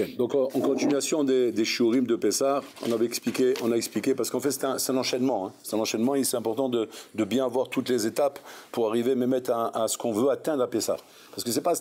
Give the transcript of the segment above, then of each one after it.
Okay. Donc en continuation des shiurim de Pessah, on a expliqué parce qu'en fait c'est un enchaînement. Hein. C'est un enchaînement et c'est important de bien voir toutes les étapes pour arriver même à ce qu'on veut atteindre à Pessah. Parce que c'est pas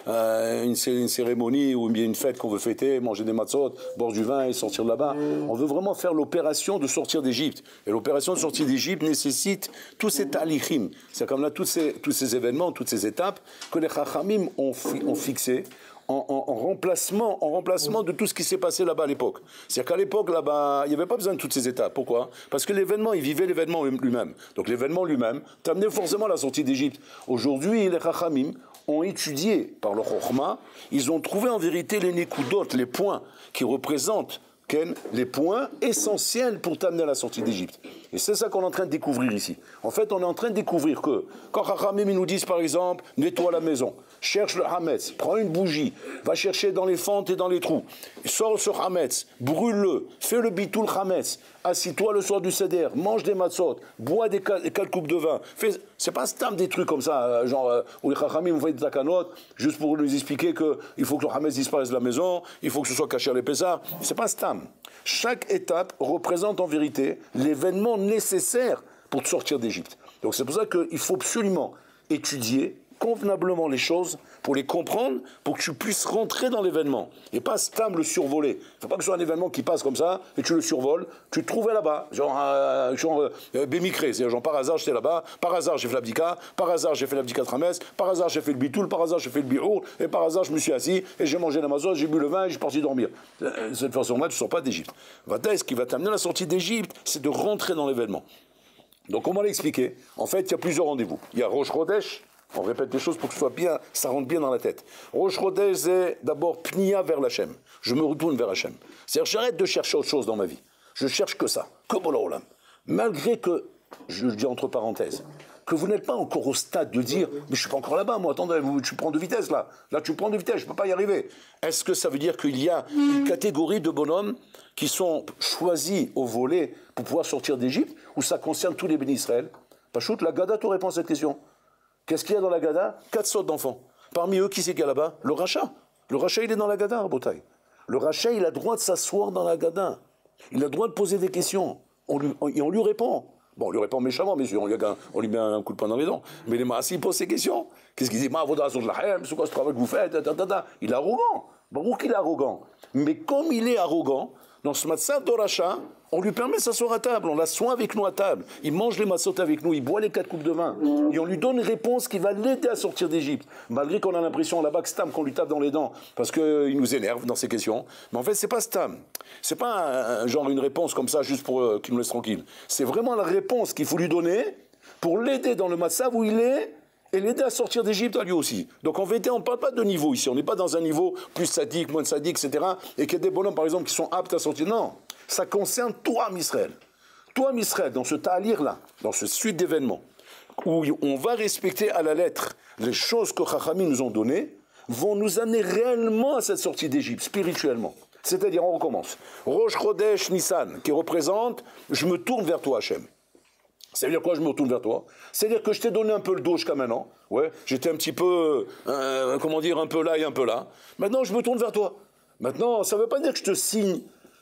une cérémonie ou bien une fête qu'on veut fêter, manger des matzot, boire du vin et sortir de là-bas. On veut vraiment faire l'opération de sortir d'Égypte. Et l'opération de sortir d'Égypte nécessite tous ces talichim. C'est comme là tous ces événements, toutes ces étapes que les chachamim ont fixé en remplacement de tout ce qui s'est passé là-bas à l'époque. C'est-à-dire qu'à l'époque, là-bas, il n'y avait pas besoin de toutes ces étapes. Pourquoi ? Parce que l'événement, il vivait l'événement lui-même. Donc l'événement lui-même t'amenait forcément à la sortie d'Égypte. Aujourd'hui, les Chachamim ont étudié par le Chokhmah, ils ont trouvé en vérité les Nekudot, les points qui représentent les points essentiels pour t'amener à la sortie d'Égypte. Et c'est ça qu'on est en train de découvrir ici. En fait, on est en train de découvrir que, quand Chachamim nous disent par exemple, nettoie la maison, cherche le Hametz, prends une bougie, va chercher dans les fentes et dans les trous, sors ce Hametz, brûle-le, fais le bitoul Hametz, assis-toi le soir du Seder, mange des matzot, bois des 4 coupes de vin. C'est pas stam des trucs comme ça, où les Chachamim vont faire des takanot, juste pour nous expliquer qu'il faut que le Hametz disparaisse de la maison, il faut que ce soit caché à les Pessah. C'est pas stam. Chaque étape représente en vérité l'événement nécessaire pour te sortir d'Égypte. Donc c'est pour ça qu'il faut absolument étudier convenablement les choses pour les comprendre, pour que tu puisses rentrer dans l'événement et pas stam le survoler. Il ne faut pas que ce soit un événement qui passe comme ça et tu le survoles, tu te trouvais là-bas, bémicré, c'est-à-dire genre par hasard j'étais là-bas, par hasard j'ai fait l'abdika, par hasard j'ai fait l'abdika tramès, par hasard j'ai fait le bitoul, par hasard j'ai fait le biour et par hasard je me suis assis et j'ai mangé la mazote, j'ai bu le vin et je suis parti dormir. De cette façon-là, tu ne sors pas d'Égypte. Ce qui va t'amener à la sortie d'Égypte, c'est de rentrer dans l'événement. Donc on va l'expliquer. En fait, il y a plusieurs rendez-vous. Il y a Rosh Chodesh. On répète les choses pour que ce soit bien, ça rentre bien dans la tête. Rosh Chodesh, c'est d'abord Pnia vers l'Hachem. Je me retourne vers Hachem. C'est-à-dire, j'arrête de chercher autre chose dans ma vie. Je cherche que ça, que Bola Olam. Malgré que, je le dis entre parenthèses, que vous n'êtes pas encore au stade de dire, mais je ne suis pas encore là-bas, moi, attendez, tu prends de vitesse là. Là, tu prends de vitesse, je ne peux pas y arriver. Est-ce que ça veut dire qu'il y a une catégorie de bonhommes qui sont choisis au volet pour pouvoir sortir d'Égypte, ou ça concerne tous les bénis Israël ? Pachout, la Gada te répond à cette question. Qu'est-ce qu'il y a dans la Gada ? 4 sortes d'enfants. Parmi eux, qui c'est qu'il y a là-bas ? Le Racha. Le Racha, il est dans la Gada, Rabotai. Le Racha, il a le droit de s'asseoir dans la Gada. Il a le droit de poser des questions. On lui répond. Bon, on lui répond méchamment, bien sûr. On lui met un coup de poing dans les dents. Mais les Maassi, il pose ses questions. Qu'est-ce qu'il dit ? C'est quoi ce travail que vous faites ? Il est arrogant. Baruch, il est arrogant. Mais comme il est arrogant, dans ce matzah de Racha, on lui permet de s'asseoir à table, on l'assoit avec nous à table, il mange les matzot avec nous, il boit les 4 coupes de vin, et on lui donne une réponse qui va l'aider à sortir d'Égypte, malgré qu'on a l'impression là-bas que Stam, qu'on lui tape dans les dents, parce qu'il nous énerve dans ses questions, mais en fait c'est pas Stam, c'est pas genre une réponse comme ça juste pour qu'il nous laisse tranquille, c'est vraiment la réponse qu'il faut lui donner pour l'aider dans le matzah où il est, et l'aider à sortir d'Égypte à lui aussi. Donc en vérité, on ne parle pas de niveau ici. On n'est pas dans un niveau plus sadique, moins sadique, etc. Et qu'il y a des bonhommes, par exemple, qui sont aptes à sortir. Non, ça concerne toi, Misraël. Toi, Misraël, dans ce ta'alir-là, dans ce suite d'événements, où on va respecter à la lettre les choses que Chachamim nous ont données, vont nous amener réellement à cette sortie d'Égypte, spirituellement. C'est-à-dire, on recommence. Rosh Chodesh Nissan, qui représente « Je me tourne vers toi, Hachem ». Ça veut dire quoi, je me retourne vers toi ? C'est-à-dire que je t'ai donné un peu le dos jusqu'à maintenant. Ouais, j'étais un petit peu, un peu là et un peu là. Maintenant, je me tourne vers toi. Maintenant, ça ne veut pas dire que je te signe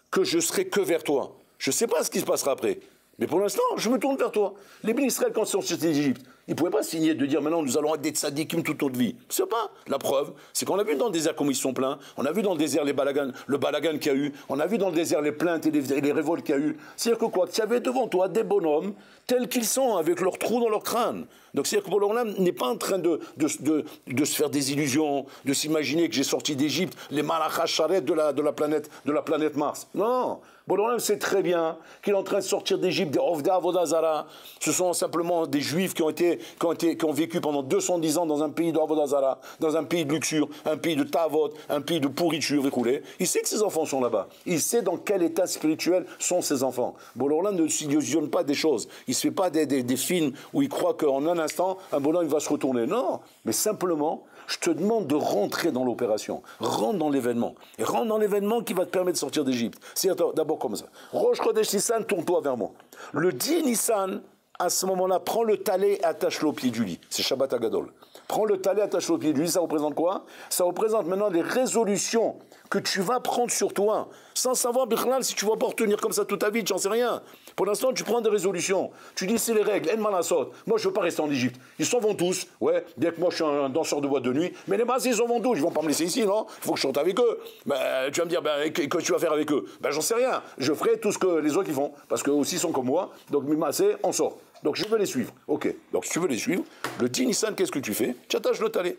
que je serai que vers toi. Je ne sais pas ce qui se passera après. Mais pour l'instant, je me tourne vers toi. Les bénis Israël, quand ils sont sortis d'Égypte, ils ne pouvaient pas signer de dire maintenant nous allons être des tzadikim toute notre vie. C'est pas. La preuve, c'est qu'on a vu dans le désert comment ils sont pleins. On a vu dans le désert le balagan qu'il y a eu. On a vu dans le désert les plaintes et les révoltes qu'il y a eu. C'est-à-dire que quoi ? Tu avais devant toi des bonhommes tels qu'ils sont, avec leurs trous dans leur crâne. Donc c'est-à-dire que Bola n'est pas en train de se faire des illusions, de s'imaginer que j'ai sorti d'Égypte les malachas charet de la planète Mars. Non. Bola sait très bien qu'il est en train de sortir d'Égypte des Ovda Avodazara. Ce sont simplement des juifs qui ont vécu pendant 210 ans dans un pays d'Avodazara, dans un pays de luxure, un pays de Tavot, un pays de pourriture écoulée. Il sait que ses enfants sont là-bas. Il sait dans quel état spirituel sont ses enfants. Bola ne s'illusionne pas des choses. Il ne se fait pas des films où il croit qu'en un instant, un bonhomme va se retourner. Non, mais simplement, je te demande de rentrer dans l'opération. Rentre dans l'événement. Et rentre dans l'événement qui va te permettre de sortir d'Égypte. C'est d'abord comme ça. Rosh Chodesh Nissan, tourne-toi vers moi. Le 10 Nissan, à ce moment-là, prends le talet et attache-le au pied du lit. C'est Shabbat Agadol. Prends le talet, attache-le au pied du lit. Ça représente quoi? Ça représente maintenant les résolutions que tu vas prendre sur toi, sans savoir, Bichlal, si tu vas pas retenir comme ça toute ta vie, j'en sais rien. Pour l'instant, tu prends des résolutions. Tu dis, c'est les règles, en malasot. Moi, je veux pas rester en Égypte. Ils s'en vont tous. Ouais, bien que moi, je suis un danseur de boîte de nuit. Mais les masses, ils s'en vont tous. Ils vont pas me laisser ici, non? Il faut que je chante avec eux. Ben, tu vas me dire, que tu vas faire avec eux? Ben, j'en sais rien. Je ferai tout ce que les autres, ils font. Parce qu'eux aussi sont comme moi. Donc, mes masses, on sort. Donc, je veux les suivre. OK. Donc, si tu veux les suivre, le 10 Nissan, qu'est-ce que tu fais? Tu attaches le talet.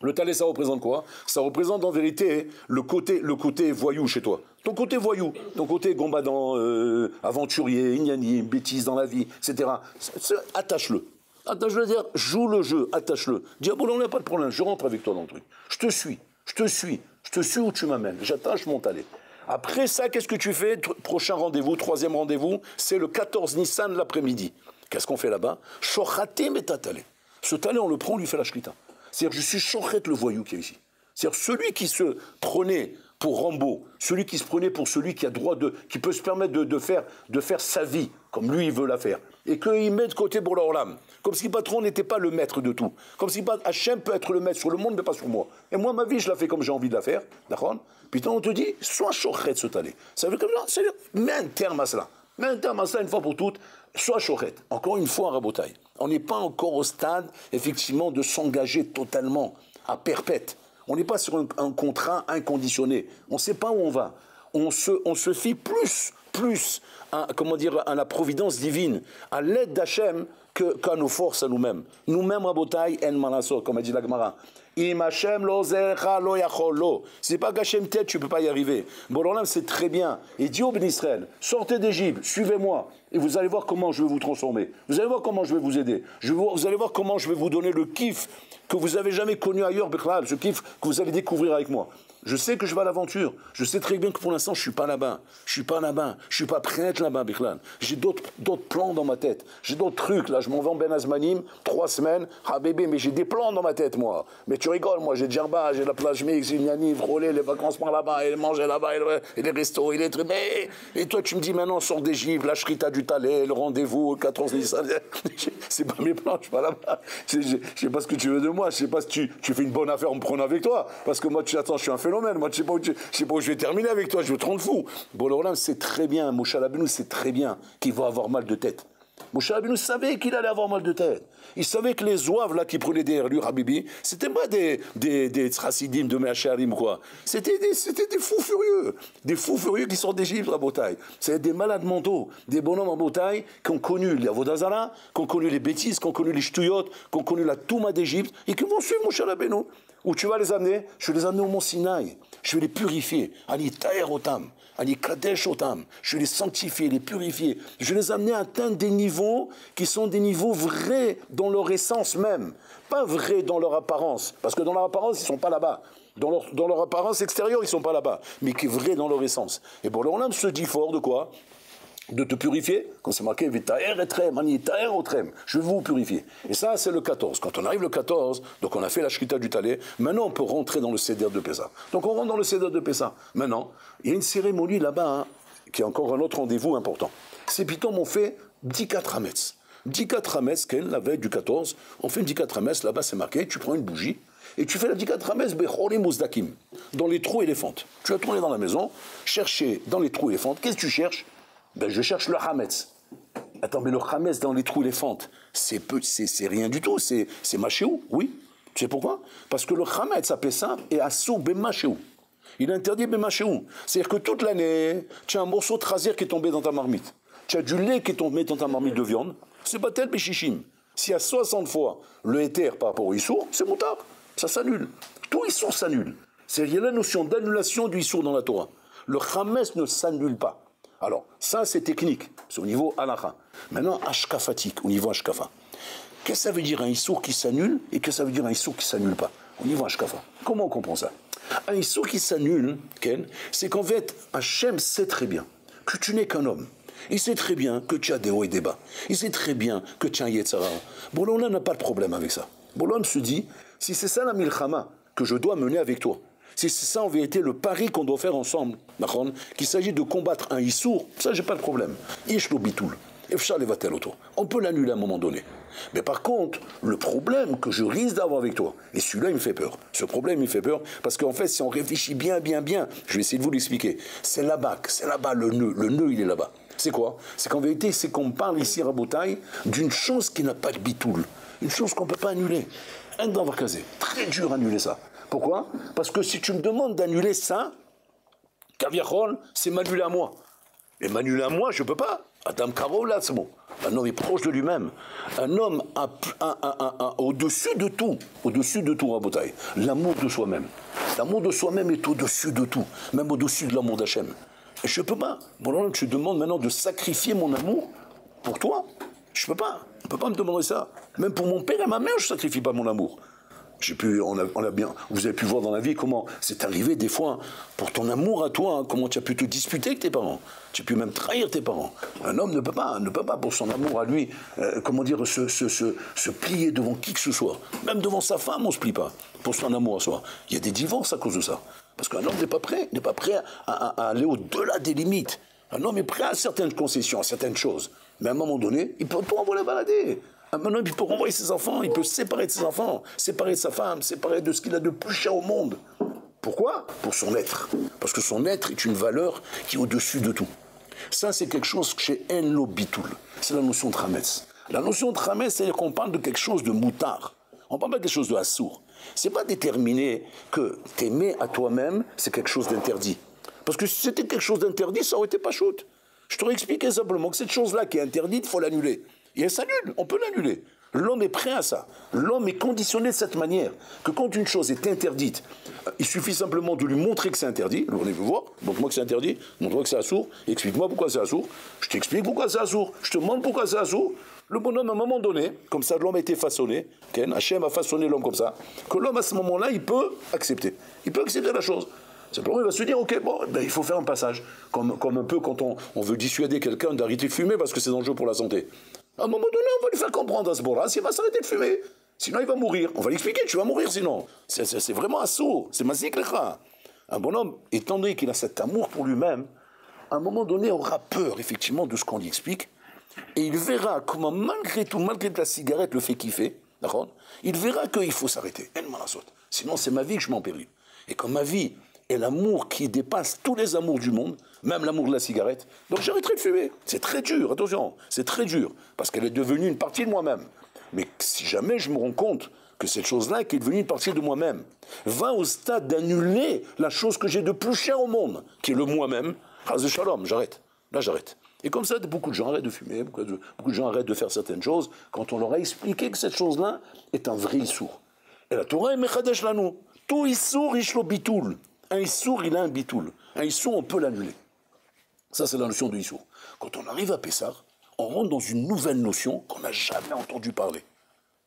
Le talet, ça représente quoi? Ça représente en vérité le côté voyou chez toi. Ton côté voyou, ton côté gombadan, aventurier, ignani, bêtise dans la vie, etc. Attache-le. Attache-le, dire, joue le jeu, attache-le. Dis, ah bon, on n'a pas de problème, je rentre avec toi dans le truc. Je te suis où tu m'amènes. J'attache mon talet. Après ça, qu'est-ce que tu fais? Prochain rendez-vous, troisième rendez-vous, c'est le 14 Nissan l'après-midi. Qu'est-ce qu'on fait là-bas? Shochatim et tatalé. Ce talet, on le prend, on lui fait la shlita. C'est-à-dire, je suis Shochet le voyou qui est ici. C'est-à-dire, celui qui se prenait pour Rambo, celui qui se prenait pour celui qui a droit qui peut se permettre de faire sa vie, comme lui, il veut la faire. Et qu'il met de côté pour leur lame. Comme si le patron n'était pas le maître de tout. Comme si Hachem peut être le maître sur le monde, mais pas sur moi. Et moi, ma vie, je la fais comme j'ai envie de la faire. D'accord? Putain, on te dit, sois Shochet ce talet. Ça veut dire, mets un terme à cela. Mets un terme à cela une fois pour toutes. Sois Shochet. Encore une fois, un rabotaille. On n'est pas encore au stade, effectivement, de s'engager totalement, à perpète. On n'est pas sur un contrat inconditionné. On ne sait pas où on va. On se fie plus à la providence divine, à l'aide d'Hachem, qu'à nos forces à nous-mêmes. Nous-mêmes, rabotaille, en malasot, comme a dit la Gemara. Im Hashem lo zercha lo yachol lo. C'est pas qu'Hachem t'aide, tu peux pas y arriver. Bon, alors là, c'est très bien. Et dit au Ben Israël, sortez d'Égypte, suivez-moi, et vous allez voir comment je vais vous transformer. Vous allez voir comment je vais vous aider. Vous allez voir comment je vais vous donner le kiff que vous avez jamais connu ailleurs, Bichlal, ce kiff que vous allez découvrir avec moi. Je sais que je vais à l'aventure. Je sais très bien que pour l'instant, je suis pas là-bas. Je suis pas là-bas. Je suis pas prêt à être là-bas, Bichlal. J'ai d'autres plans dans ma tête. J'ai d'autres trucs. Là, je m'en vais en Ben Azmanim, 3 semaines. Ah bébé, mais j'ai des plans dans ma tête, moi. Mais tu rigoles, moi, j'ai Djerba, j'ai la plage mix, j'ai Niani, Frolé, les vacances par là-bas, et les manger là-bas, et les restos, et les trucs. Et toi, tu me dis maintenant, sors d'Égypte, la shrita du Talet, le rendez-vous, 14 Nissan. C'est pas mes plans, je suis pas là-bas. Je sais pas ce que tu veux de moi. Je sais pas si tu fais une bonne affaire en me prenant avec toi. Parce que moi, attends, je suis un phénomène. Moi, je sais pas où je vais terminer avec toi. Je veux te rendre fou. Bon, alors là, c'est très bien. Moshe Rabbeinu, c'est très bien qu'il va avoir mal de tête. Moshe Rabbeinu savait qu'il allait avoir mal de tête. Il savait que les zouaves là qui prenaient derrière lui, Habibi, c'était pas des tzrassidim de Meacharim ou quoi. C'était des fous furieux. Des fous furieux qui sortent d'Égypte à Botaï. C'est des malades mentaux, des bonhommes en Botaï qui ont connu la Vodazara, qui ont connu les bêtises, qui ont connu les ch'tuyot, qui ont connu la Touma d'Égypte et qui vont suivre Moshe Rabbeinu. Où tu vas les amener? Je vais les amener au Mont Sinaï. Je vais les purifier. Ali Taher Otam. Ali Kadesh Otam. Je vais les sanctifier, les purifier. Je vais les amener à atteindre des niveaux qui sont des niveaux vrais dans leur essence même. Pas vrais dans leur apparence. Parce que dans leur apparence, ils ne sont pas là-bas. Dans leur apparence extérieure, ils ne sont pas là-bas. Mais qui est vrai dans leur essence. Et pour l'homme se dit fort de quoi? De te purifier, comme c'est marqué, je vais vous purifier. Et ça, c'est le 14. Quand on arrive le 14, donc on a fait la shrita du Talet, maintenant on peut rentrer dans le Seder de Pessah. Donc on rentre dans le Seder de Pessah. Maintenant, il y a une cérémonie là-bas, qui est encore un autre rendez-vous important. C'est Pitom, on fait 10 Hametz. 10 Hametz, la veille du 14, on fait une 10 Hametz, là-bas c'est marqué, tu prends une bougie, et tu fais la 10 Hametz, Bechorim Uzdakim, dans les trous éléphantes. Tu vas tourner dans la maison, chercher dans les trous éléphantes, qu'est-ce que tu cherches? Ben, je cherche le Hametz. Attends, mais le Hametz dans les trous éléphantes, c'est rien du tout, c'est Machéou, oui. Tu sais pourquoi? Parce que le Hametz à Pessah est assou Bemachéou. Il est interdit Bemachéou. C'est-à-dire que toute l'année, tu as un morceau de trasir qui est tombé dans ta marmite. Tu as du lait qui est tombé dans ta marmite de viande. C'est pas tel Béchichim. S'il y a 60 fois le éther par rapport au Issour, c'est moutard. Ça s'annule. Tout Issour s'annule. Il y a la notion d'annulation du Issour dans la Torah. Le Hametz ne s'annule pas. Alors, ça, c'est technique, c'est au niveau halakha. Maintenant, ashkafatique, au niveau ashkafa. Qu'est-ce que ça veut dire un issour qui s'annule et qu'est-ce que ça veut dire un issour qui ne s'annule pas? Au niveau ashkafa. Comment on comprend ça? Un issour qui s'annule, c'est qu'en fait, Hachem sait très bien que tu n'es qu'un homme. Il sait très bien que tu as des hauts et des bas. Il sait très bien que tu as un yetzara. Boulon n'a pas de problème avec ça. Boulon se dit, si c'est ça la milchama que je dois mener avec toi, si c'est ça en vérité le pari qu'on doit faire ensemble, qu'il s'agit de combattre un issour, ça j'ai pas de problème. Ishlo bitoul. On peut l'annuler à un moment donné. Mais par contre, le problème que je risque d'avoir avec toi, et celui-là, il me fait peur. Ce problème, il me fait peur, parce qu'en fait, si on réfléchit bien, je vais essayer de vous l'expliquer. C'est là-bas, le nœud, il est là-bas. C'est quoi? C'est qu'en vérité, c'est qu'on parle ici, Rabotaï, d'une chose qui n'a pas de bitoul. Une chose qu'on ne peut pas annuler. Un davar kazé. Très dur à annuler ça. Pourquoi? Parce que si tu me demandes d'annuler ça, Kaviachol, c'est m'annuler à moi. Et m'annuler à moi, je ne peux pas. Adam Karol, là, c'est bon. Un homme est proche de lui-même. Un homme au-dessus de tout, Rabotaï. L'amour de soi-même. L'amour de soi-même est au-dessus de tout. Même au-dessus de l'amour d'Hachem. Et je ne peux pas. Bon, tu demandes maintenant de sacrifier mon amour pour toi. Je ne peux pas. On ne peut pas me demander ça. Même pour mon père et ma mère, je ne sacrifie pas mon amour. Vous avez pu voir dans la vie comment c'est arrivé des fois, pour ton amour à toi, hein, comment tu as pu te disputer avec tes parents. Tu as pu même trahir tes parents. Un homme ne peut pas pour son amour à lui, se plier devant qui que ce soit. Même devant sa femme, on ne se plie pas pour son amour à soi. Il y a des divorces à cause de ça. Parce qu'un homme n'est pas prêt à aller au-delà des limites. Un homme est prêt à certaines concessions, à certaines choses. Mais à un moment donné, il peut pas envoyer la balader. Un homme, il peut renvoyer ses enfants, il peut se séparer de ses enfants, séparer de sa femme, séparer de ce qu'il a de plus cher au monde. Pourquoi? Pour son être. Parce que son être est une valeur qui est au-dessus de tout. Ça, c'est quelque chose chez Enlo Bitoul. C'est la notion de Hametz. La notion de Hametz, c'est-à-dire qu'on parle de quelque chose de moutard. On ne parle pas de quelque chose de assour. C'est pas déterminé que t'aimer à toi-même, c'est quelque chose d'interdit. Parce que si c'était quelque chose d'interdit, ça aurait été pas shoot. Je t'aurais expliqué simplement que cette chose-là qui est interdite, il faut l'annuler. Et elle s'annule, on peut l'annuler. L'homme est prêt à ça. L'homme est conditionné de cette manière que quand une chose est interdite, il suffit simplement de lui montrer que c'est interdit. On veut voir, montre-moi que c'est interdit, montre-moi que c'est assourd, explique-moi pourquoi c'est assourd, je t'explique pourquoi c'est assourd, je te demande pourquoi c'est assourd. Le bonhomme, à un moment donné, comme ça, l'homme a été façonné, Hachem a façonné l'homme comme ça, que l'homme, à ce moment-là, il peut accepter. Il peut accepter la chose. Simplement, il va se dire, ok, bon, ben, il faut faire un passage. Comme un peu quand on veut dissuader quelqu'un d'arrêter de fumer parce que c'est dangereux pour la santé. À un moment donné, on va lui faire comprendre à ce moment-là s'il va s'arrêter de fumer. Sinon, il va mourir. On va lui expliquer, tu vas mourir sinon. C'est vraiment assaut. C'est mazik lecha. Un bonhomme, étant donné qu'il a cet amour pour lui-même, à un moment donné, aura peur, effectivement, de ce qu'on lui explique. Et il verra comment, malgré tout, malgré que la cigarette le fait kiffer, d'accord, il verra qu'il faut s'arrêter. Sinon, c'est ma vie que je m'en pérille. Et comme ma vie est l'amour qui dépasse tous les amours du monde, même l'amour de la cigarette, donc j'arrêterai de fumer. C'est très dur, attention, c'est très dur, parce qu'elle est devenue une partie de moi-même. Mais si jamais je me rends compte que cette chose-là, qui est devenue une partie de moi-même, va au stade d'annuler la chose que j'ai de plus cher au monde, qui est le moi-même, Chas Shalom, j'arrête. Là, j'arrête. Et comme ça, beaucoup de gens arrêtent de fumer, beaucoup de gens arrêtent de faire certaines choses, quand on leur a expliqué que cette chose-là est un vrai issour. Et la Torah est mechadesh lanu. Tout issour, ishlo bitoul. Un issour, il a un bitoul. Un issour, on peut l'annuler. Ça, c'est la notion de issour. Quand on arrive à Pessah, on rentre dans une nouvelle notion qu'on n'a jamais entendu parler.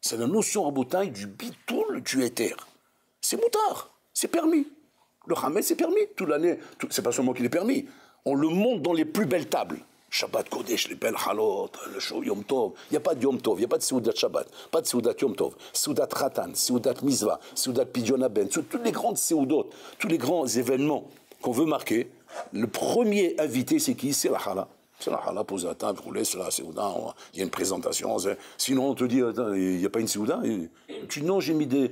C'est la notion en bouteille du bitoul du éther. C'est moutard, c'est permis. Le Hametz, c'est permis toute l'année. C'est pas seulement qu'il est permis. On le monte dans les plus belles tables. Shabbat Kodesh, les belles halot, le show Yom Tov. Il n'y a pas de Yom Tov, il n'y a pas de Seudat Shabbat, pas de Seudat Yom Tov, Seudat Khatan, Seudat Mizvah, Seudat Pidyon Ben, toutes les grandes Seudot, tous les grands événements qu'on veut marquer. Le premier invité, c'est qui? C'est la Hala. C'est la Hala, poser la table, rouler sur la Seuda, il y a une présentation. Sinon, on te dit, il n'y a pas une Seuda. Tu dis, non, j'ai mis des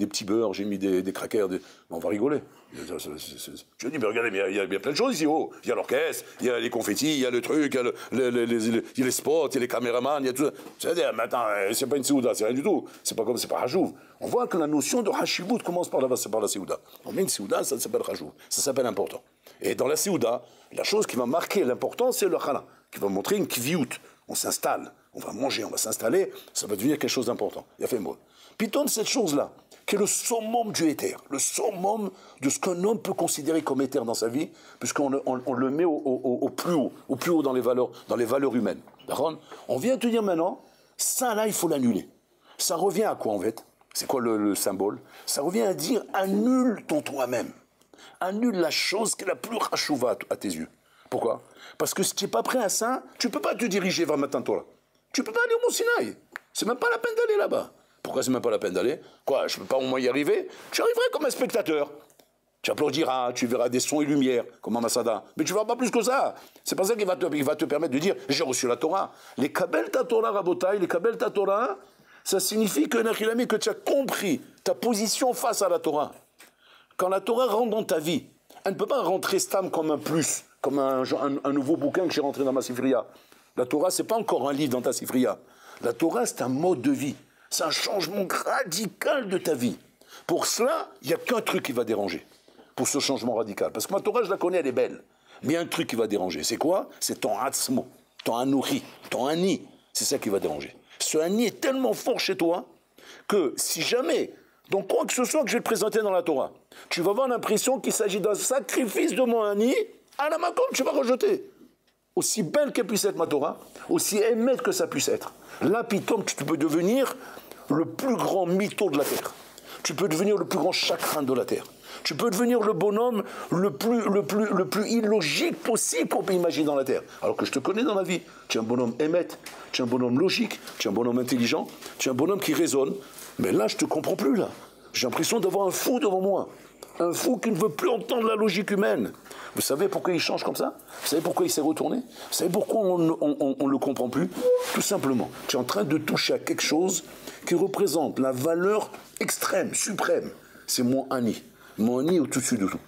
petits beurres, j'ai mis des crackers. On va rigoler. Je dis, mais regardez, il y a plein de choses ici. Oh. Il y a l'orchestre, il y a les confettis, il y a le truc, il y a les spots, il y a les caméramans, il y a tout ça. C'est-à-dire, mais attends, c'est pas une Seuda, c'est rien du tout. C'est pas Hajouv. On voit que la notion de Hashivut commence par la Seuda. On met une Seuda, ça s'appelle Hajouv. Ça s'appelle important. Et dans la Seuda, la chose qui va marquer l'importance, c'est le Chala, qui va montrer une kviout. On s'installe, on va manger, on va s'installer, ça va devenir quelque chose d'important. Il y a fait mot. Piton, cette chose-là, qui est le summum du éther, le summum de ce qu'un homme peut considérer comme éther dans sa vie, puisqu'on le met au plus haut dans les valeurs humaines. D'accord? On vient te dire maintenant, ça là, il faut l'annuler. Ça revient à quoi en fait? C'est quoi le symbole? Ça revient à dire, annule ton toi-même. Annule la chose qui est la plus rachouva à tes yeux. Pourquoi? Parce que si tu n'es pas prêt à ça, tu ne peux pas te diriger vers maintenant toi. Tu ne peux pas aller au Mont Sinaï. C'est même pas la peine d'aller là-bas. Pourquoi c'est même pas la peine d'aller? Quoi, je ne peux pas au moins y arriver? J'arriverai comme un spectateur. Tu applaudiras, tu verras des sons et lumières, comme à Masada. Mais tu ne verras pas plus que ça. C'est pas ça qui va te permettre de dire « j'ai reçu la Torah ». Les Kabel ta Torah, Rabotai, les Kabel ta Torah, ça signifie que tu as compris ta position face à la Torah. Quand la Torah rentre dans ta vie, elle ne peut pas rentrer stam comme un plus, comme un nouveau bouquin que j'ai rentré dans ma sifriya. La Torah, ce n'est pas encore un livre dans ta sifriya. La Torah, c'est un mode de vie. C'est un changement radical de ta vie. Pour cela, il n'y a qu'un truc qui va déranger. Pour ce changement radical. Parce que ma Torah, je la connais, elle est belle. Mais il y a un truc qui va déranger. C'est quoi? C'est ton atzmo, ton anouri, ton ani. C'est ça qui va déranger. Ce ani est tellement fort chez toi que si jamais, donc quoi que ce soit que je vais te présenter dans la Torah, tu vas avoir l'impression qu'il s'agit d'un sacrifice de mon ani, à la makom, tu vas rejeter. Aussi belle qu'elle puisse être ma Torah, aussi émette que ça puisse être. Là, pitom, tu peux devenir le plus grand mytho de la terre. Tu peux devenir le plus grand chagrin de la terre. Tu peux devenir le bonhomme le plus illogique possible qu'on peut imaginer dans la terre. Alors que je te connais dans la vie. Tu es un bonhomme émette, tu es un bonhomme logique, tu es un bonhomme intelligent, tu es un bonhomme qui raisonne. Mais là, je ne te comprends plus, là. J'ai l'impression d'avoir un fou devant moi. Un fou qui ne veut plus entendre la logique humaine. Vous savez pourquoi il change comme ça? Vous savez pourquoi il s'est retourné? Vous savez pourquoi on ne le comprend plus? Tout simplement, tu es en train de toucher à quelque chose qui représente la valeur extrême, suprême. C'est mon ani. Mon ani au-dessus de tout.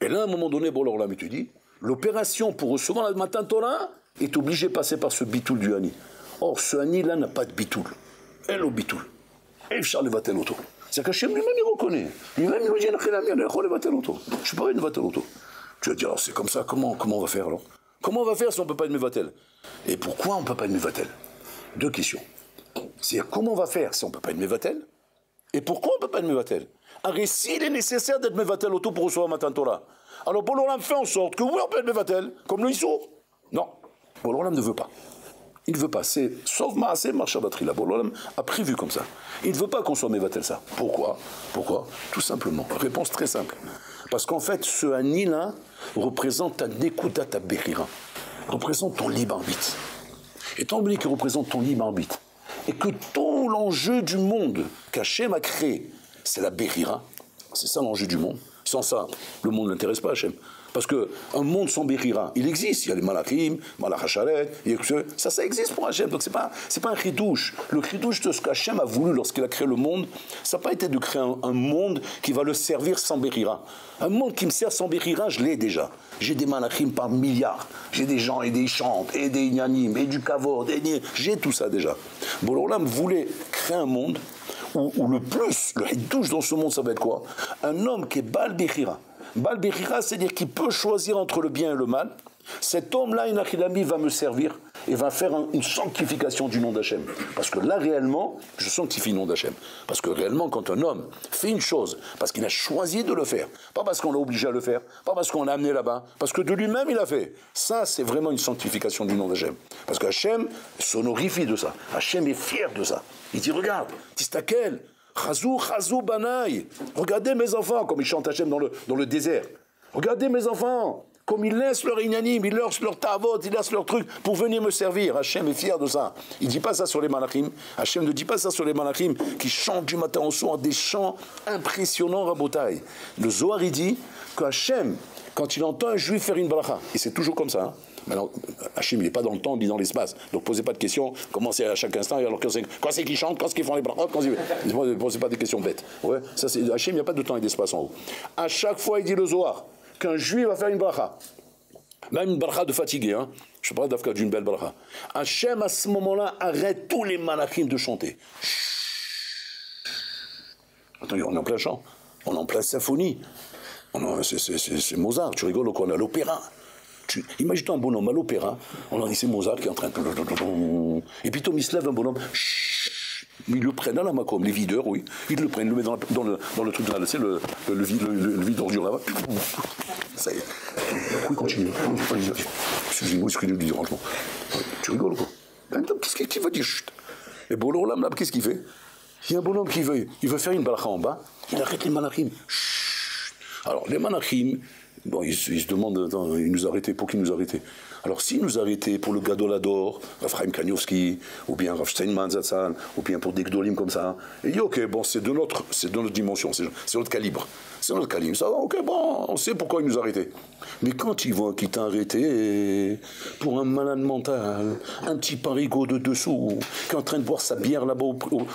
Et là, à un moment donné, bon, alors là, mais tu dis, l'opération pour recevoir la matin Torah est obligée de passer par ce bitoul du ani. Or, ce ani-là n'a pas de bitoul. Elle au bitoul. Et Charles va-t-elle auto. C'est qu'Hachem lui-même, il reconnaît. Lui-même, il nous dit, je ne suis pas une vatel auto. Tu vas dire, alors c'est comme ça, comment on va faire alors? Comment on va faire si on ne peut pas être Mevatel? Et pourquoi on ne peut pas être Mevatel? Deux questions. C'est-à-dire, comment on va faire si on ne peut pas être Mevatel? Et pourquoi on ne peut pas être Mevatel? Alors, s'il est nécessaire d'être Mevatel auto pour recevoir Matan Torah, alors Bololam fait en sorte que oui, on peut être Mevatel, comme le Issour. Non, Bololam ne veut pas. Il ne veut pas. C'est sauf Maaseh Marchabatrila. Bololam a prévu comme ça. Il ne veut pas qu'on soit Mevatel ça. Pourquoi? Tout simplement. Réponse très simple. Parce qu'en fait, ce Ani-là représente ta Nekuta, ta Bechira. Représente ton libre arbitre. Étant donné qu'il représente ton libre arbitre, et que tout l'enjeu du monde qu'Hachem a créé, c'est la Bechira, c'est ça l'enjeu du monde. Sans ça, le monde ne l'intéresse pas à Hachem. Parce qu'un monde sans Bechira, il existe. Il y a les Malachim, Malach Hacharet, ça existe pour Hachem. Donc c'est pas un chidouche. Le chidouche de ce qu'Hachem a voulu lorsqu'il a créé le monde, ça n'a pas été de créer un monde qui va le servir sans Bechira. Un monde qui me sert sans Bechira, je l'ai déjà. J'ai des Malachim par milliards. J'ai des gens et des chantes, et des Inyanim, et du Kavod, j'ai tout ça déjà. Bololam voulait créer un monde où le plus, le chidouche dans ce monde, ça va être quoi? Un homme qui est Baal Bechira. Baal Bechira, c'est-à-dire qu'il peut choisir entre le bien et le mal. Cet homme-là, Inachilami, va me servir et va faire une sanctification du nom d'Hachem. Parce que là, réellement, je sanctifie le nom d'Hachem. Parce que réellement, quand un homme fait une chose, parce qu'il a choisi de le faire, pas parce qu'on l'a obligé à le faire, pas parce qu'on l'a amené là-bas, parce que de lui-même, il a fait. Ça, c'est vraiment une sanctification du nom d'Hachem. Parce qu'Hachem s'honorifie de ça. Hachem est fier de ça. Il dit, regarde, Tistakel, Chazou, Chazou, Banaï. Regardez mes enfants, comme ils chantent Hachem dans le désert. Regardez mes enfants, comme ils laissent leur inyanim, ils laissent leur tavot, ils laissent leur truc pour venir me servir. Hachem est fier de ça. Il ne dit pas ça sur les malachim. Hachem ne dit pas ça sur les malachim qui chantent du matin au soir des chants impressionnants, Rabotai. Le Zohar, il dit que Hachem, quand il entend un juif faire une bracha, et c'est toujours comme ça, hein. Maintenant, Hachem, il n'est pas dans le temps, il est dans l'espace. Donc, posez pas de questions. Commencez à chaque instant. Alors, quand c'est qu'ils chantent, quand c'est qu'ils font les brachot, ne posez pas des questions bêtes. Ouais, ça, Hachem, il n'y a pas de temps et d'espace en haut. À chaque fois, il dit le Zohar qu'un juif va faire une bracha. Même une bracha de fatigué. Hein. Je ne parle pas d'une belle bracha. Hachem, à ce moment-là, arrête tous les malachim de chanter. Attends, on est en plein chant. On est en pleine symphonie. C'est Mozart. Tu rigoles ou quoi? On est à l'opéra. Imagine-toi un bonhomme à l'opéra, on leur dit c'est Mozart qui est en train de... Et puis Tom il se lève un bonhomme, ils le prennent à la macom, les videurs, oui, ils le prennent, ils le mettent dans le truc là, c'est le vide d'ordure là-bas. Ça y est. Oui, continue. Excusez-moi, du dérangement. Tu rigoles quoi? Qu'est-ce qu'il va dire? Et Bololam là, qu'est-ce qu'il fait? Il y a un bonhomme qui veut faire une balacha en bas, il arrête les malachim. Alors les malachim, bon, il se demande, il nous a arrêtés, pour qui nous arrêter? Alors s'il nous a arrêtés pour le Gadolador, Rav Chaim Kanievski, ou bien Rav Steinman Zatzal, ou bien pour des Gdolim comme ça, et il dit ok, bon, c'est de notre dimension, c'est notre calibre. c'est notre Kalim. Ça va, ok, bon, on sait pourquoi il nous a arrêtés. Mais quand il voit qu'il t'a arrêté pour un malade mental, un petit parigot de dessous, qui est en train de boire sa bière là-bas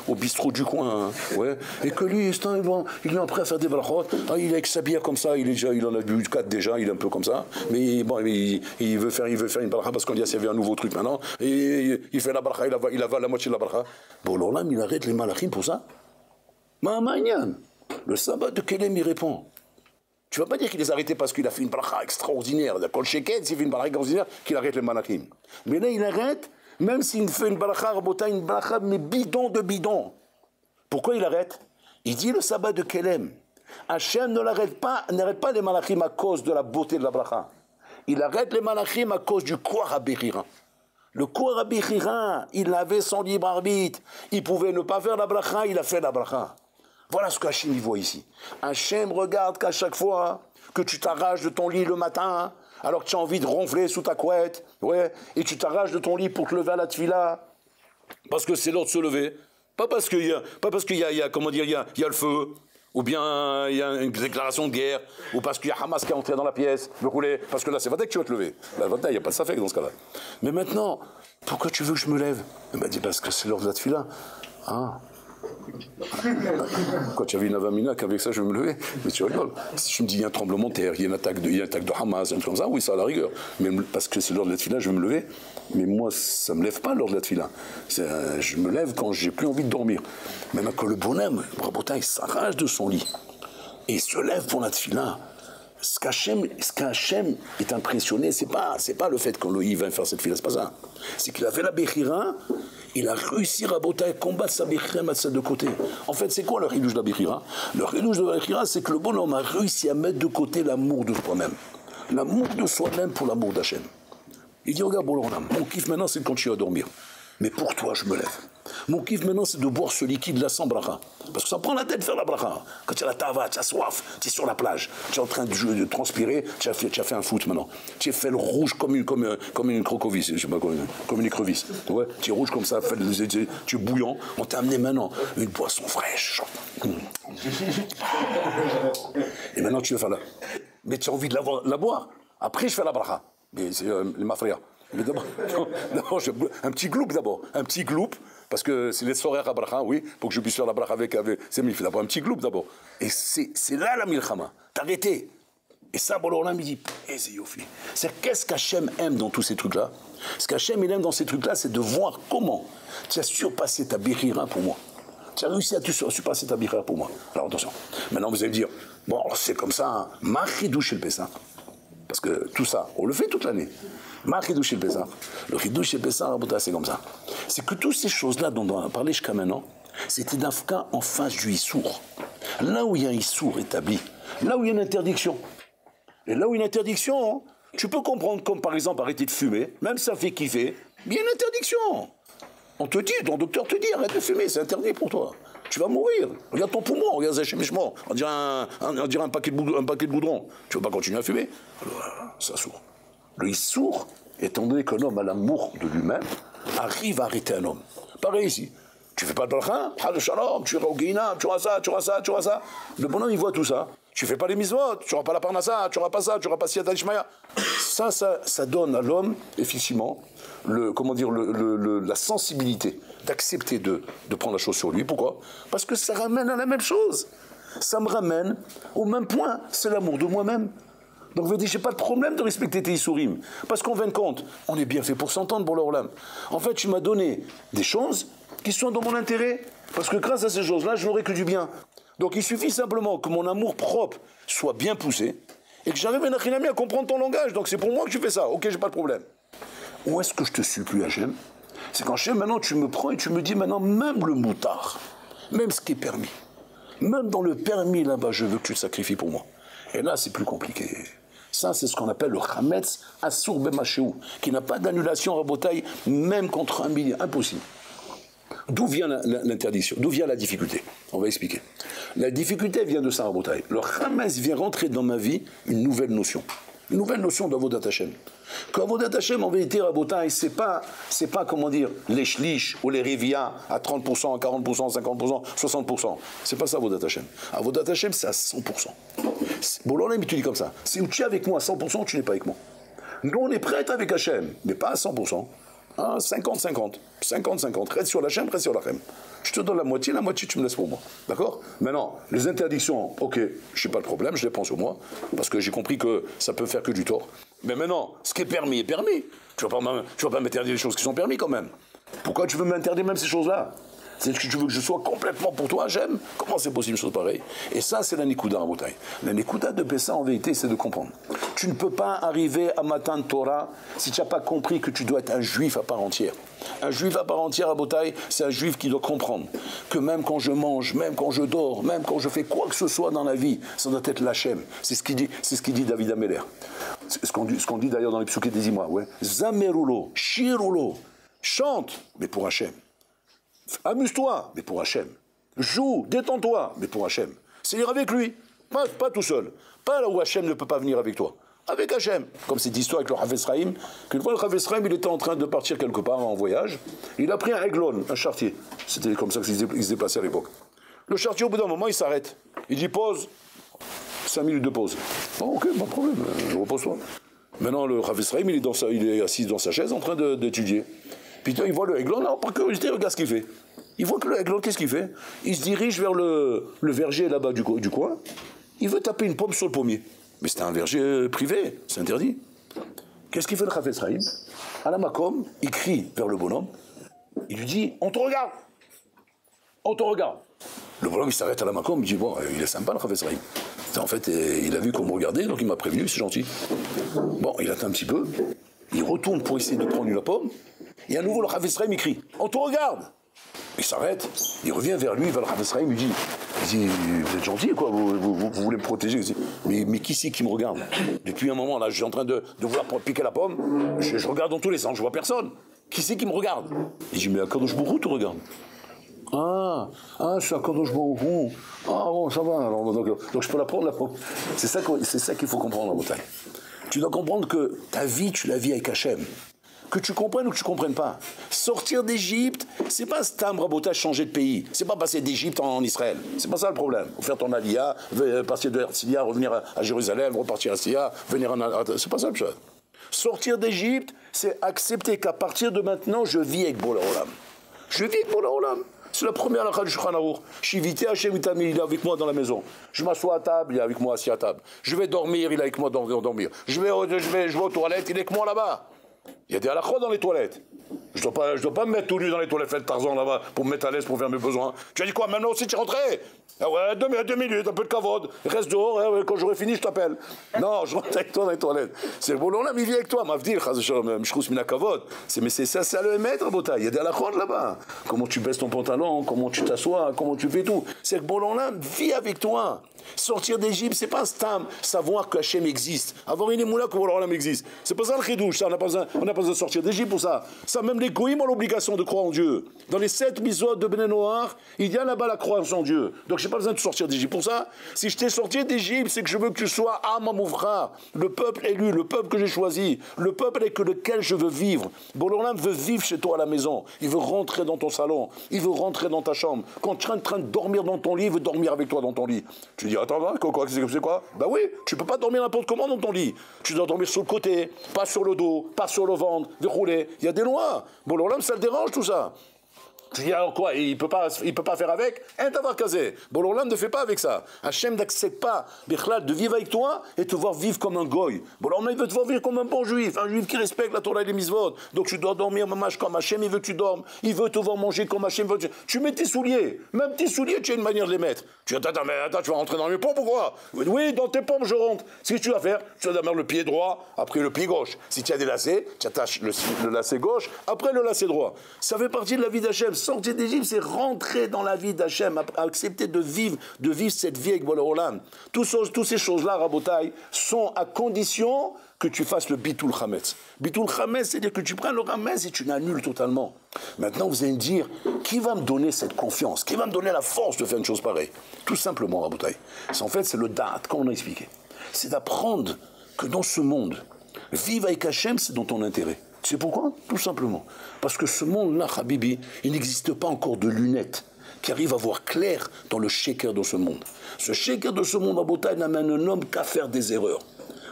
au bistrot du coin, ouais, et que lui, il est prêt à faire des balachot, il est avec sa bière comme ça, il en a bu 4 déjà, il est un peu comme ça, mais bon, il veut faire une balacha parce qu'on dit qu'il y avait un nouveau truc maintenant, et il fait la balacha, il avale la moitié de la balacha. Bon, l'Olam, il arrête les malachim pour ça. Ma'amanyan, le sabbat de Kelem, il répond. Tu ne vas pas dire qu'il les a arrêtés parce qu'il a fait une baracha extraordinaire. Quand le Sheket, s'il fait une baracha extraordinaire, qu'il arrête les malachim. Mais là, il arrête, même s'il fait une baracha, une baracha, mais bidon de bidon. Pourquoi il arrête? Il dit le sabbat de Kelem. Hachem n'arrête pas les malachim à cause de la beauté de la baracha. Il arrête les malachim à cause du Koar HaBechira. Le Koar HaBechira, il avait son libre arbitre. Il pouvait ne pas faire la baracha, il a fait la baracha. Voilà ce qu'Hachem y voit ici. Hachem regarde qu'à chaque fois que tu t'arraches de ton lit le matin, alors que tu as envie de ronfler sous ta couette, ouais, et tu t'arraches de ton lit pour te lever à la tefila, parce que c'est l'heure de se lever, pas parce qu'il y a, comment dire, il y a le feu, ou bien il y a une déclaration de guerre, ou parce qu'il y a Hamas qui est entré dans la pièce, le rouler, parce que là c'est vrai que tu vas te lever. Là, il n'y a pas de safek dans ce cas-là. Mais maintenant, pourquoi tu veux que je me lève? Il m'a dit parce que c'est l'heure de la tefila. Ah. Quand tu avais une avamina qu'avec ça je vais me lever, mais tu rigoles. Si tu me dis il y a un tremblement de terre, il y a une attaque de Hamas, un truc comme ça, oui, ça à la rigueur. Mais parce que c'est l'heure de la tefila, je vais me lever. Mais moi, ça ne me lève pas l'heure de la tefila. Je me lève quand j'ai plus envie de dormir. Maintenant, quand le bonhomme, il s'arrache de son lit et il se lève pour la tefila. Ce qu'Hachem est impressionné, c'est pas le fait qu'il va faire cette tefila, c'est pas ça. C'est qu'il a fait la Bechira. Il a réussi à combattre sa Bechira, mettre ça de côté. En fait, c'est quoi le ridouche de la Bechira? Le ridouche de la Bechira, c'est que le bonhomme a réussi à mettre de côté l'amour de soi-même. L'amour de soi-même pour l'amour d'Hachem. Il dit, regarde, bon, mon kiff maintenant, c'est de continuer à dormir. Mais pour toi, je me lève. Mon kiff maintenant, c'est de boire ce liquide-là sans bracha. Parce que ça prend la tête de faire la bracha. Quand tu as la tava, tu as soif, tu es sur la plage, tu es en train de transpirer, tu as fait un foot maintenant. Tu es fait le rouge comme une crocovis, je sais pas quoi, comme une écrevisse. Ouais, tu es rouge comme ça, tu es bouillant. On t'a amené maintenant une boisson fraîche. Et maintenant, tu veux faire la... Mais tu as envie de la boire. Après, je fais la bracha. Mais c'est ma frère. Mais d'abord, un petit gloup d'abord. Un petit gloup, parce que c'est les soirées à bracha, oui, pour que je puisse faire la bracha avec c'est il fait d'abord un petit gloup d'abord. Et c'est là la milchama. T'arrêter. Et ça, bon, là, il dit, c'est qu'est-ce qu'Hachem aime dans tous ces trucs-là? Ce qu'Hachem aime dans ces trucs-là, c'est de voir comment tu as surpassé ta Bechira pour moi. Tu as réussi à surpasser ta Bechira pour moi. Alors attention. Maintenant, vous allez me dire, bon, c'est comme ça, ma chidouche le Pessah. Parce que tout ça, on le fait toute l'année. Ma chidouche le Pessah. Le chidouche le Pessah, c'est comme ça. C'est que toutes ces choses-là dont on a parlé jusqu'à maintenant, c'était d'un cas en face du Issour. Là où il y a un Issour établi, là où il y a une interdiction. Et là où il y a une interdiction, tu peux comprendre comme par exemple arrêter de fumer, même si ça fait kiffer, mais il y a une interdiction. On te dit, ton docteur te dit, arrête de fumer, c'est interdit pour toi. Tu vas mourir. Regarde ton poumon, regarde Zachemichement. On dirait un paquet de boudron. Tu ne vas pas continuer à fumer. Ça sourd. Le Issour, étant donné qu'un homme a l'amour de lui-même, arrive à arrêter un homme. Pareil ici. Tu fais pas de bracha, hal shalom, tu iras au Guéina, tu auras ça, tu auras ça, tu auras ça. Le bonhomme, il voit tout ça. Tu fais pas les mitzvot, tu n'auras pas la parnassa, tu n'auras pas ça, tu n'auras pas siyata ishmaya. Ça donne à l'homme, effectivement, la sensibilité d'accepter de prendre la chose sur lui. Pourquoi? Parce que ça ramène à la même chose. Ça me ramène au même point. C'est l'amour de moi-même. Donc vous dites, j'ai pas de problème de respecter tes issourim. Parce qu'en fin de compte, on est bien fait pour s'entendre pour l'Olam. En fait, tu m'as donné des choses qui sont dans mon intérêt. Parce que grâce à ces choses-là, je n'aurai que du bien. Donc il suffit simplement que mon amour propre soit bien poussé et que j'arrive à comprendre ton langage. Donc c'est pour moi que tu fais ça. Ok, j'ai pas de problème. Où est-ce que je te supplie, Hachem? C'est quand Hachem, maintenant, tu me prends et tu me dis maintenant, même le moutard, même ce qui est permis, même dans le permis là-bas, je veux que tu te sacrifies pour moi. Et là, c'est plus compliqué. Ça, c'est ce qu'on appelle le Chametz Assour Bemachéou, qui n'a pas d'annulation à Rabotaï, même contre un million. Impossible. D'où vient l'interdiction? D'où vient la difficulté? On va expliquer. La difficulté vient de ça, Rabotaï. Le Chametz vient rentrer dans ma vie une nouvelle notion. Une nouvelle notion d'Avodat Hashem. Qu'Avodat Hashem, en vérité, Rabotai, c'est pas, comment dire, les shlish ou les rivia à 30%, à 40%, 50%, 60%. C'est pas ça, Avodat Hashem. Avodat Hashem, c'est à 100%. Bon, là, tu dis comme ça. Si tu es avec moi à 100%, tu n'es pas avec moi. Nous, on est prêts à être avec Hashem, mais pas à 100%. 50-50. 50-50. Reste sur l'Hachem, reste sur l'Hachem. Je te donne la moitié tu me laisses pour moi. D'accord? Maintenant, les interdictions, ok, je n'ai pas de problème, je les prends sur moi, parce que j'ai compris que ça peut faire que du tort. Mais maintenant, ce qui est permis est permis. Tu ne vas pas m'interdire les choses qui sont permises quand même. Pourquoi tu veux m'interdire même ces choses-là? C'est que tu veux que je sois complètement pour toi, j'aime? Comment c'est possible une chose pareille? Et ça, c'est la Nikuda, Rabotai. La Nikuda de Pessa, en vérité, c'est de comprendre. Tu ne peux pas arriver à Matan Torah si tu n'as pas compris que tu dois être un juif à part entière. Un juif à part entière, Rabotai, c'est un juif qui doit comprendre que même quand je mange, même quand je dors, même quand je fais quoi que ce soit dans la vie, ça doit être l'Hachem. C'est ce qu'il dit David Ameller. C'est ce qu'on dit d'ailleurs dans les psukim des Imois. Ouais. Zamerulo, shirulo, chante, mais pour Hachem. Amuse-toi, mais pour Hachem. Joue, détends-toi, mais pour Hachem. C'est-à-dire avec lui, pas tout seul. Pas là où Hachem ne peut pas venir avec toi. Avec Hachem. Comme cette histoire avec le Havetz Chaim, qu'une fois le Havetz Chaim, il était en train de partir quelque part en voyage, il a pris un aiglon, un chartier. C'était comme ça qu'il se déplaçait à l'époque. Le chartier, au bout d'un moment, il s'arrête. Il dit pause. 5 minutes de pause. Oh, ok, pas de problème, repose-toi. Maintenant, le Havetz Chaim, il est assis dans sa chaise en train d'étudier. Puis il voit le aiglon, par curiosité, regarde ce qu'il fait. Il voit que le aiglon, qu'est-ce qu'il fait? Il se dirige vers le verger là-bas du coin. Il veut taper une pomme sur le pommier. Mais c'est un verger privé, c'est interdit. Qu'est-ce qu'il fait le Havetz Chaim? À la Makom, il crie vers le bonhomme. Il lui dit, on te regarde. On te regarde. Le bonhomme, il s'arrête à la Makom, il dit, bon, il est sympa le Havetz Chaim. En fait, il a vu qu'on me regardait, donc il m'a prévenu, c'est gentil. Bon, il attend un petit peu. Il retourne pour essayer de prendre la pomme. Et à nouveau, le Havetz Chaim, il crie, on te regarde. Il s'arrête, il revient vers lui, vers le Havetz Chaim, il dit, vous êtes gentil, quoi, vous voulez me protéger. Mais qui c'est qui me regarde? Depuis un moment, là, je suis en train de vouloir piquer la pomme, je regarde dans tous les sens, je vois personne. Qui c'est qui me regarde? Il dit, mais Akadosh Baruch Hu te regarde. Ah, c'est Akadosh Baruch Hu. Ah bon, ça va, alors, donc je peux la prendre, la pomme. C'est ça qu'il faut comprendre, la bataille. Tu dois comprendre que ta vie, tu la vis avec Hachem. Que tu comprennes ou que tu ne comprennes pas. Sortir d'Égypte, c'est pas Stam Rabotage changer de pays. C'est pas passer d'Égypte en Israël. C'est pas ça le problème. Faire ton Aliyah, passer de Herzliya, revenir à Jérusalem, repartir à Herzliya, venir en... C'est pas ça le chose. Sortir d'Égypte, c'est accepter qu'à partir de maintenant, je vis avec Bola Olam. Je vis avec Bola Olam. C'est la première halakha du Shulchan Aruch. Shivité Hashem Itami, il est avec moi dans la maison. Je m'assois à table, il est avec moi assis à table. Je vais dormir, il est avec moi dormir. Je vais aux toilettes, il est avec moi là-bas. Il y a des halakhot dans les toilettes. Je dois pas me mettre tout nu dans les toilettes, faire le Tarzan là-bas, pour me mettre à l'aise, pour faire mes besoins. Tu as dit quoi, maintenant aussi tu es rentré? Ah ouais, 2 minutes, un peu de kavod. Reste dehors, hein, quand j'aurai fini, je t'appelle. Non, je rentre avec toi dans les toilettes. C'est le bon, là, mais il vit avec toi. Mavdil, chaz shalom, mishchus mina kavod. Mais c'est ça le maître, Bota. Il y a des halakhot là-bas. Comment tu baisses ton pantalon, comment tu t'assois, comment tu fais tout. C'est que bon, là, vit avec toi. Sortir d'Égypte, c'est pas stam, savoir que Hachem existe. Avoir une émoula que Bola Olam existe. C'est pas ça le chidouche, ça. On n'a pas besoin de sortir d'Égypte pour ça. Ça, même les goïms ont l'obligation de croire en Dieu. Dans les 7 mitzvot de Bnei Noach, il y a là-bas la croyance en Dieu. Donc j'ai pas besoin de sortir d'Égypte pour ça. Si je t'ai sorti d'Égypte, c'est que je veux que tu sois Amamouvra, le peuple élu, le peuple que j'ai choisi, le peuple avec lequel je veux vivre. Bola Olam veut vivre chez toi à la maison. Il veut rentrer dans ton salon. Il veut rentrer dans ta chambre. Quand tu es en train de dormir dans ton lit, il veut dormir avec toi dans ton lit. Tu dis, attends, c'est quoi? Ben oui, tu peux pas dormir n'importe comment dans ton lit. Tu dois dormir sur le côté, pas sur le dos, pas sur le ventre, dérouler. Il y a des lois. Bon, l'homme, ça le dérange tout ça. Tu dis alors quoi? Il peut pas faire avec? Un d'avoir casé. Bon, l'homme ne fait pas avec ça. Hachem n'accepte pas de vivre avec toi et te voir vivre comme un goy. Bon, l'homme, il veut te voir vivre comme un bon juif, un juif qui respecte la Torah et les mitzvot. Donc tu dois dormir mamash comme Hachem, il veut que tu dormes. Il veut te voir manger comme Hachem veut. Tu mets tes souliers. Même tes souliers, tu as une manière de les mettre. Tu dis, attends, tu vas rentrer dans mes pompes ou quoi? Oui, dans tes pompes, je rentre. Ce que tu vas faire, tu vas d'abord le pied droit, après le pied gauche. Si tu as des lacets, tu attaches le lacet gauche, après le lacet droit. Ça fait partie de la vie d'Hachem. Sortir d'Égypte, c'est rentrer dans la vie d'Hachem, accepter de vivre cette vie avec Bola Olam. Toutes ces choses-là, Rabotai, sont à condition que tu fasses le bitul chametz. Bitul chametz, c'est-à-dire que tu prends le chametz et tu l'annules totalement. Maintenant, vous allez me dire, qui va me donner cette confiance? Qui va me donner la force de faire une chose pareille? Tout simplement, Rabotai. En fait, c'est le da'at, comme on a expliqué. C'est d'apprendre que dans ce monde, vivre avec Hachem, c'est dans ton intérêt. Tu sais pourquoi? Tout simplement. Parce que ce monde-là, Habibi, il n'existe pas encore de lunettes qui arrivent à voir clair dans le shaker de ce monde. Ce shaker de ce monde, Abotai, n'amène un homme qu'à faire des erreurs.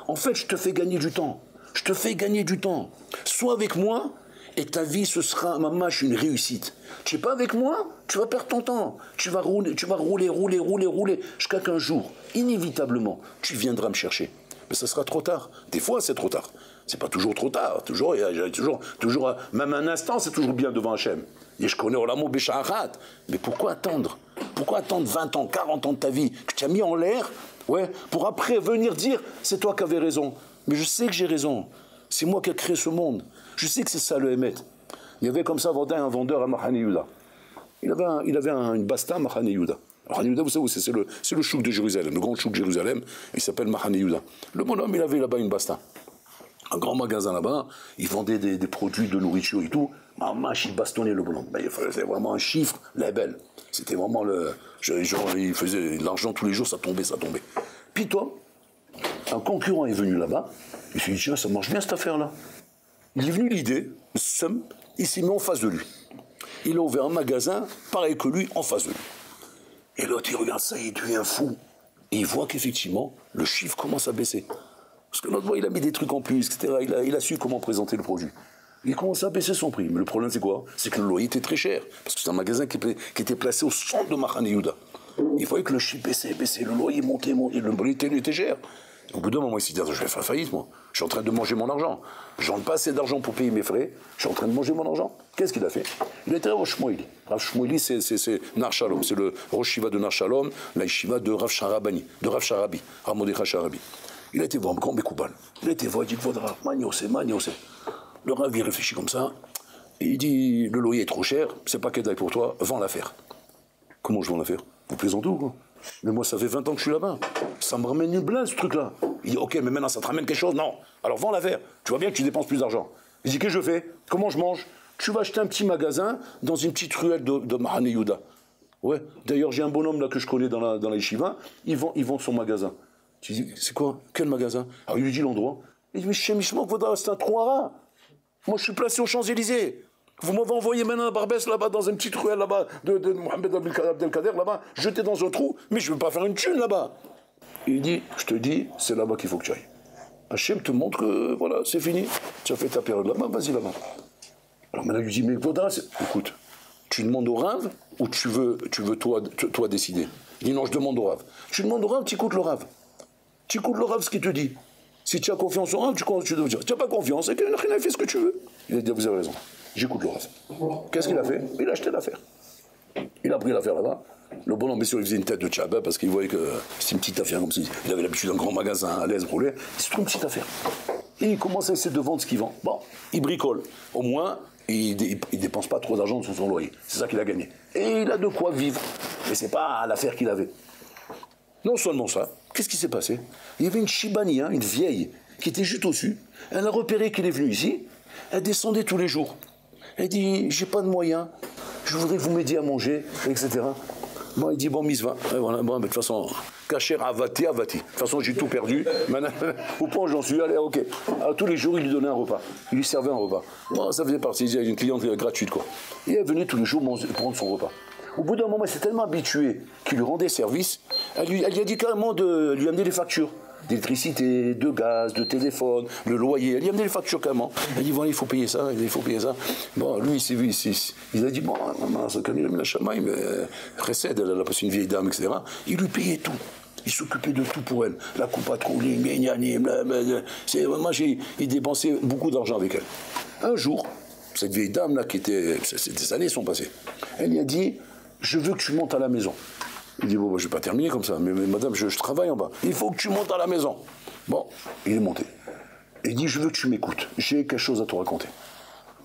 En fait, je te fais gagner du temps. Je te fais gagner du temps. Sois avec moi, et ta vie, ce sera, mamache, une réussite. Tu n'es pas avec moi, tu vas perdre ton temps. Tu vas rouler, jusqu'à qu'un jour, inévitablement, tu viendras me chercher. Mais ça sera trop tard. Des fois, c'est trop tard. C'est pas toujours trop tard. Toujours, même un instant, c'est toujours bien devant Hachem. Et je connais Olamo Bécharat. Mais pourquoi attendre? Pourquoi attendre 20 ans, 40 ans de ta vie que tu as mis en l'air, ouais, pour après venir dire, c'est toi qui avais raison. Mais je sais que j'ai raison. C'est moi qui ai créé ce monde. Je sais que c'est ça le Hémet. Il y avait comme ça un vendeur à Mahane Yehuda. Il avait une basta à Mahane Yehuda. Mahane Yehuda, vous savez où c'est? C'est le chouk de Jérusalem, le grand chouk de Jérusalem. Il s'appelle Mahane Yehuda. Le bonhomme, il avait là-bas une basta. Un grand magasin là-bas, il vendait des produits de nourriture et tout. Mamache, il bastonnait le bonhomme. Il faisait vraiment un chiffre, label. C'était vraiment il faisait de l'argent tous les jours, ça tombait. Puis toi, un concurrent est venu là-bas, il s'est dit, tiens, ça marche bien cette affaire-là. Il est venu l'idée, il s'est mis en face de lui. Il a ouvert un magasin, pareil que lui, en face de lui. Et l'autre, il regarde ça, il devient fou. Et il voit qu'effectivement, le chiffre commence à baisser. Parce que l'autre, il a mis des trucs en plus, etc. Il a su comment présenter le produit. Il commence à baisser son prix. Mais le problème, c'est quoi? C'est que le loyer était très cher. Parce que c'est un magasin qui était placé au centre de Mahane Yehuda. Il voyait que le chiffre baissait, le loyer montait, le loyer était cher. Au bout d'un moment, il s'est dit, je vais faire faillite, moi. Je suis en train de manger mon argent. Je n'ai pas assez d'argent pour payer mes frais. Je suis en train de manger mon argent. Qu'est-ce qu'il a fait? Il était à Rav Shmueli. Rav Shmueli, c'est Nar Shalom. C'est le Rosh Shiva de Nar Shalom, la Yeshiva de Rav Sharabi, Rav Mordechai Sharabi. Il a été voir un grand Békoubal. Il a été voir, il dit, Vodra, Maniose. Le Rav, il réfléchit comme ça. Et il dit, le loyer est trop cher, c'est pas qu'elle pour toi, vends l'affaire. Comment je vends l'affaire? Vous plaisantez ou quoi? Mais moi, ça fait 20 ans que je suis là-bas. Ça me ramène une blinde, ce truc-là. Il dit, ok, mais maintenant, ça te ramène quelque chose? Non. Alors, vends l'affaire. Tu vois bien que tu dépenses plus d'argent. Il dit, qu'est-ce que je fais? Comment je mange? Tu vas acheter un petit magasin dans une petite ruelle de Mahane Yehuda. Ouais. D'ailleurs, j'ai un bonhomme là que je connais dans la yeshiva. Il vend son magasin. Tu dis, c'est quoi? Quel magasin? Alors, il lui dit l'endroit. Il dit, mais chez Mishmok, c'est un trou à rats. Moi, je suis placé aux Champs-Élysées. Vous m'avez envoyé maintenant à Barbès, là-bas, dans une petite ruelle, là-bas, de Mohamed Abdelkader, là-bas, jeté dans un trou, mais je ne veux pas faire une thune, là-bas. Il dit, je te dis, c'est là-bas qu'il faut que tu ailles. Hachem te montre que, voilà, c'est fini. Tu as fait ta période là-bas, vas-y là-bas. Alors maintenant, il lui dit, mais Vaudra, écoute, tu demandes au Rav, ou tu veux toi décider? Il dit, non, je demande au Rav. Tu demandes au Rav, tu écoutes le Rav. Tu écoutes le Rav, ce qu'il te dit. Si tu as confiance au Rav, tu dois dire. Tu n'as pas confiance, et qu'il a fait ce que tu veux. Il a dit, vous avez raison. J'écoute le Rav. Qu'est-ce qu'il a fait? Il a acheté l'affaire. Il a pris l'affaire là-bas. Le bonhomme, bien sûr, il faisait une tête de tchabba parce qu'il voyait que c'était une petite affaire comme si il avait l'habitude d'un grand magasin à l'aise roulé. C'est une petite affaire. Et il commence à essayer de vendre ce qu'il vend. Bon, il bricole. Au moins, il dépense pas trop d'argent sur son loyer. C'est ça qu'il a gagné. Et il a de quoi vivre. Mais c'est pas l'affaire qu'il avait. Non seulement ça, qu'est-ce qui s'est passé? Il y avait une Shibani, une vieille, qui était juste au-dessus. Elle a repéré qu'il est venu ici. Elle descendait tous les jours. Elle dit, j'ai pas de moyens, je voudrais que vous m'aidiez à manger, etc. Bon, il dit, bon, misva. Voilà, bon, mais de toute façon, kacher avati. De toute façon, j'ai tout perdu. Maintenant, au point où j'en suis, allez, ok. Alors, tous les jours, il lui donnait un repas. Il lui servait un repas. Bon, ça faisait partie d'une cliente gratuite, quoi. Et elle venait tous les jours prendre son repas. Au bout d'un moment, elle s'est tellement habituée qu'il lui rendait service, elle lui a dit carrément de lui amener des factures. D'électricité, de gaz, de téléphone, le loyer. Elle lui a amené les factures carrément. Elle dit, voilà, il faut payer ça, il faut payer ça. Bon, lui, il a dit, bon, maman, ça connaît la chamaille, mais précède, elle a passé une vieille dame, etc. Il lui payait tout. Il s'occupait de tout pour elle. La coupe à trouler, vraiment, il dépensait beaucoup d'argent avec elle. Un jour, cette vieille dame-là, des années sont passées, elle lui a dit, je veux que tu montes à la maison. Il dit, bon, bah, je ne vais pas terminer comme ça, mais madame, je travaille en bas. Il faut que tu montes à la maison. Bon, il est monté. Il dit, je veux que tu m'écoutes. J'ai quelque chose à te raconter.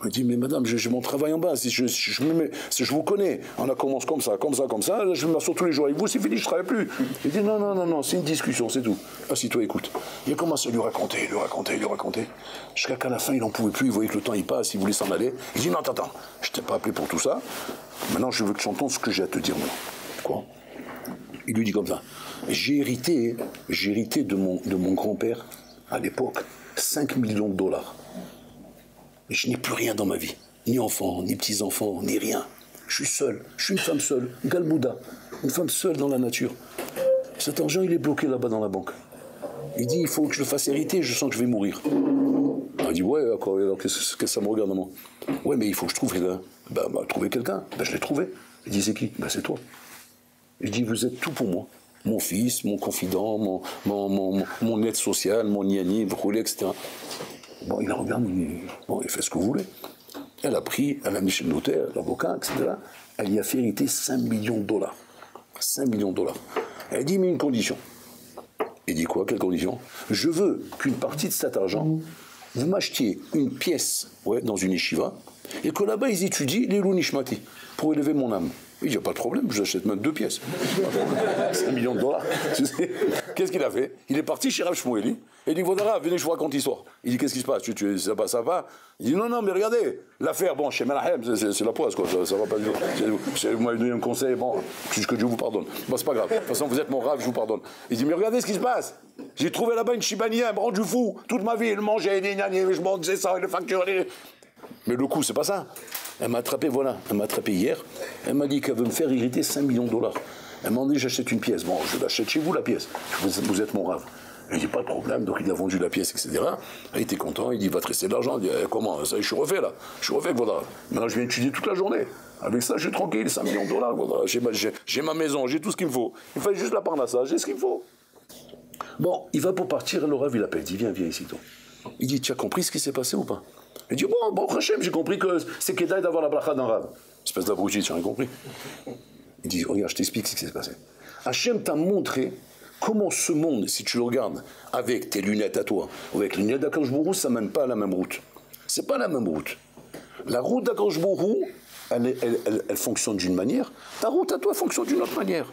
Il dit, mais madame, j'ai mon travail en bas. Si je vous connais. On a commencé comme ça. Je m'assois tous les jours avec vous, c'est fini, je ne travaille plus. Il dit, non, c'est une discussion, c'est tout. Assis-toi, écoute. Il a commencé à lui raconter. Jusqu'à qu'à la fin, il n'en pouvait plus. Il voyait que le temps, il passe, il voulait s'en aller. Il dit, non, attends, je ne t'ai pas appelé pour tout ça. Maintenant, je veux que tu entendes ce que j'ai à te dire. Quoi? Il lui dit comme ça, j'ai hérité de mon grand-père à l'époque, 5 millions de dollars. Et je n'ai plus rien dans ma vie. Ni enfants, ni petits-enfants, ni rien. Je suis seul. Je suis une femme seule. Galmouda. Une femme seule dans la nature. Cet argent, il est bloqué là-bas dans la banque. Il dit, il faut que je le fasse hériter, je sens que je vais mourir. Il dit, ouais, d'accord, alors qu'est-ce que ça me regarde, maman? Ouais, mais il faut que je trouve quelqu'un. Trouver quelqu'un. Je l'ai trouvé. Il dit, c'est qui? C'est toi. Il dit, vous êtes tout pour moi. Mon fils, mon confident, mon aide sociale, mon niani, etc. Bon, il regarde, il fait ce que vous voulez. Elle a pris, elle a mis chez le notaire, l'avocat, etc. Elle y a fait hériter 5 millions de dollars. 5 millions de dollars. Elle dit, mais une condition. Il dit quoi? Quelle condition? Je veux qu'une partie de cet argent, vous m'achetiez une pièce dans une yeshiva, et que là-bas, ils étudient les Nishmati, pour élever mon âme. Il dit, il n'y a pas de problème, je achète même 2 pièces. 5 millions de dollars. Qu'est-ce qu'il a fait? Il est parti chez Rav Shmueli, et il dit, voilà, venez, je vous raconte l'histoire. Il dit, qu'est-ce qui se passe? Ça va? Il dit, non, mais regardez, l'affaire, bon, chez Menahem, c'est la poisse, quoi, ça va pas du tout. Vous m'avez donné un conseil, bon, puisque Dieu vous pardonne. Bon, c'est pas grave, de toute façon, vous êtes mon Rav, je vous pardonne. Il dit, mais regardez ce qui se passe. J'ai trouvé là-bas une Chibani, elle me rend du fou. Toute ma vie, elle mangeait, je mangeais ça, elle facturait. Mais le coup, c'est pas ça. Elle m'a attrapé, elle m'a attrapé hier. Elle m'a dit qu'elle veut me faire hériter 5 millions de dollars. Elle m'a dit, j'achète une pièce. Bon, je l'achète chez vous, la pièce. Vous êtes mon Rav. Il dit, pas de problème. Donc, il a vendu la pièce, etc. Il était content. Il dit, il va te rester de l'argent. Il dit, comment? Ça, je suis refait, là. Je suis refait, voilà. Maintenant, je viens étudier toute la journée. Avec ça, je suis tranquille. 5 millions de dollars, voilà. J'ai ma maison, j'ai tout ce qu'il me faut. Il fallait juste la parnassa, j'ai ce qu'il me faut. Bon, il va pour partir. Le Rav, il appelle. Il dit, viens ici, toi. Il dit, tu as compris ce qui s'est passé ou pas? Il dit, bon, Hachem, j'ai compris que c'est Kedaï d'avoir la bracha d'un Rav. Espèce d'abruti, tu as rien compris. Il dit, regarde, je t'explique ce qui s'est passé. Hachem t'a montré comment ce monde, si tu le regardes avec tes lunettes à toi, ou avec les lunettes d'Akadosh Baruch Hu, ça ne mène pas à la même route. C'est pas la même route. La route d'Akadosh Baruch Hu, elle fonctionne d'une manière, ta route à toi fonctionne d'une autre manière.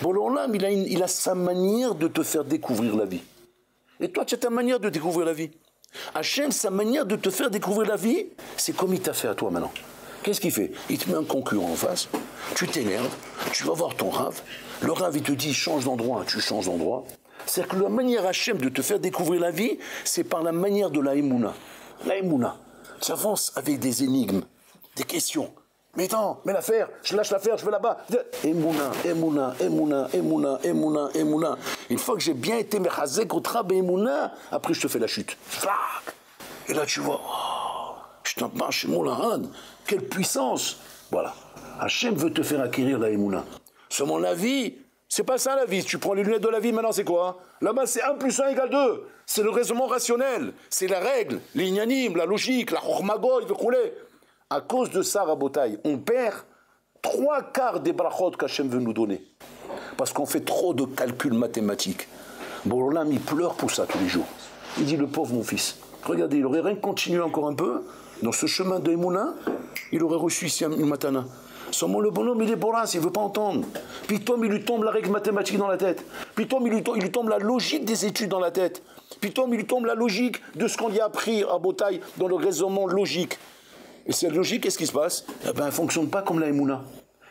Bon, l'Olam, il a sa manière de te faire découvrir la vie. Et toi, tu as ta manière de découvrir la vie. Hachem, sa manière de te faire découvrir la vie, c'est comme il t'a fait à toi maintenant. Qu'est-ce qu'il fait? Il te met un concurrent en face, tu t'énerves, tu vas voir ton Rav, le Rav il te dit change d'endroit, tu changes d'endroit. C'est-à-dire que la manière Hachem de te faire découvrir la vie, c'est par la manière de la Emouna. La Emouna, tu avances avec des énigmes, des questions. Mais attends, mais l'affaire, je lâche l'affaire, je vais là-bas. Emouna, Emouna, Emouna, Emouna, Emouna, Emouna. Une fois que j'ai bien été mechazek au trab et Emouna, après je te fais la chute. Et là tu vois, oh, je t'en parle chez Moulahad, quelle puissance. Voilà, Hachem veut te faire acquérir la Emouna. Seulement la vie, c'est pas ça la vie. Si tu prends les lunettes de la vie, maintenant c'est quoi? Là-bas c'est 1 plus 1 égale 2. C'est le raisonnement rationnel, c'est la règle, l'ignanim, la logique, la chormago, il veut couler. À cause de ça, Rabotaï, on perd 3/4 des brachot qu'Hachem veut nous donner. Parce qu'on fait trop de calculs mathématiques. Borolam, il pleure pour ça tous les jours. Il dit, le pauvre mon fils, regardez, il aurait rien continué encore un peu, dans ce chemin de Emouna, il aurait reçu ici une matana. Seulement le bonhomme, il est borasse, il ne veut pas entendre. Puis Tom, il lui tombe la règle mathématique dans la tête. Puis Tom, il lui tombe la logique des études dans la tête. Puis Tom, il lui tombe la logique de ce qu'on lui a appris à Botaï dans le raisonnement logique. Et cette logique, qu'est-ce qui se passe? Eh ben, elle ne fonctionne pas comme la Emouna.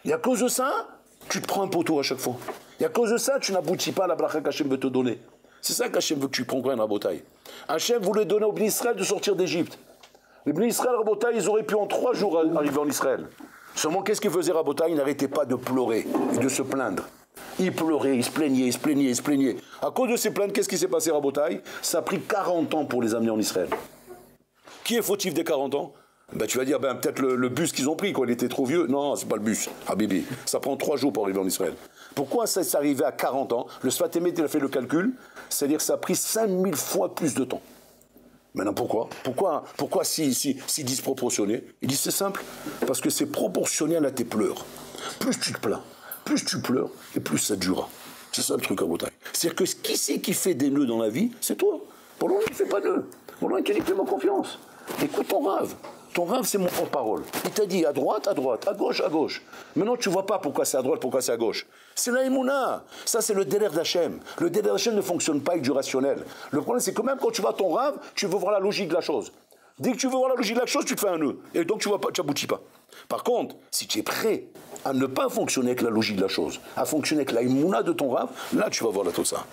Et à cause de ça, tu te prends un poteau à chaque fois. Et à cause de ça, tu n'aboutis pas à la bracha qu'Hachem veut te donner. C'est ça qu'Hachem veut que tu comprennes, Rabotaï. Hachem voulait donner aux Bnei Israël de sortir d'Égypte. Les Bnei Israël, Rabotaï, ils auraient pu en 3 jours arriver en Israël. Seulement, qu'est-ce qu'il faisait, Rabotaï? Il n'arrêtait pas de pleurer et de se plaindre. Il pleurait, il se plaignait, il se plaignait, il se plaignait. À cause de ces plaintes, qu'est-ce qui s'est passé, Rabotaï? Ça a pris 40 ans pour les amener en Israël. Qui est fautif des 40 ans? Ben, tu vas dire, peut-être le bus qu'ils ont pris, il était trop vieux. Non, c'est pas le bus, Habibi. Ça prend 3 jours pour arriver en Israël. Pourquoi ça s'est arrivé à 40 ans? Le Sfatémet, il a fait le calcul, c'est-à-dire que ça a pris 5000 fois plus de temps. Maintenant, pourquoi si disproportionné? Il dit, c'est simple, parce que c'est proportionnel à tes pleurs. Plus tu te plains, plus tu pleures, et plus ça durera. C'est ça le truc à Botaï. C'est-à-dire que qui c'est qui fait des nœuds dans la vie? C'est toi. Pour l'autre, il ne fait pas de nœuds. Pour l'autre, il te dit, fais-moi confiance. Écoute ton Rav. Ton Rav, c'est mon porte-parole. Il t'a dit à droite, à gauche, à gauche. Maintenant, tu ne vois pas pourquoi c'est à droite, pourquoi c'est à gauche. C'est la Emouna. Ça, c'est le délire d'Hachem. Le délire d'Hachem ne fonctionne pas avec du rationnel. Le problème, c'est que même quand tu vois ton Rav, tu veux voir la logique de la chose. Dès que tu veux voir la logique de la chose, tu te fais un nœud. Et donc, tu n'aboutis pas. Par contre, si tu es prêt à ne pas fonctionner avec la logique de la chose, à fonctionner avec la Emouna de ton Rav, là, tu vas voir la Tossa.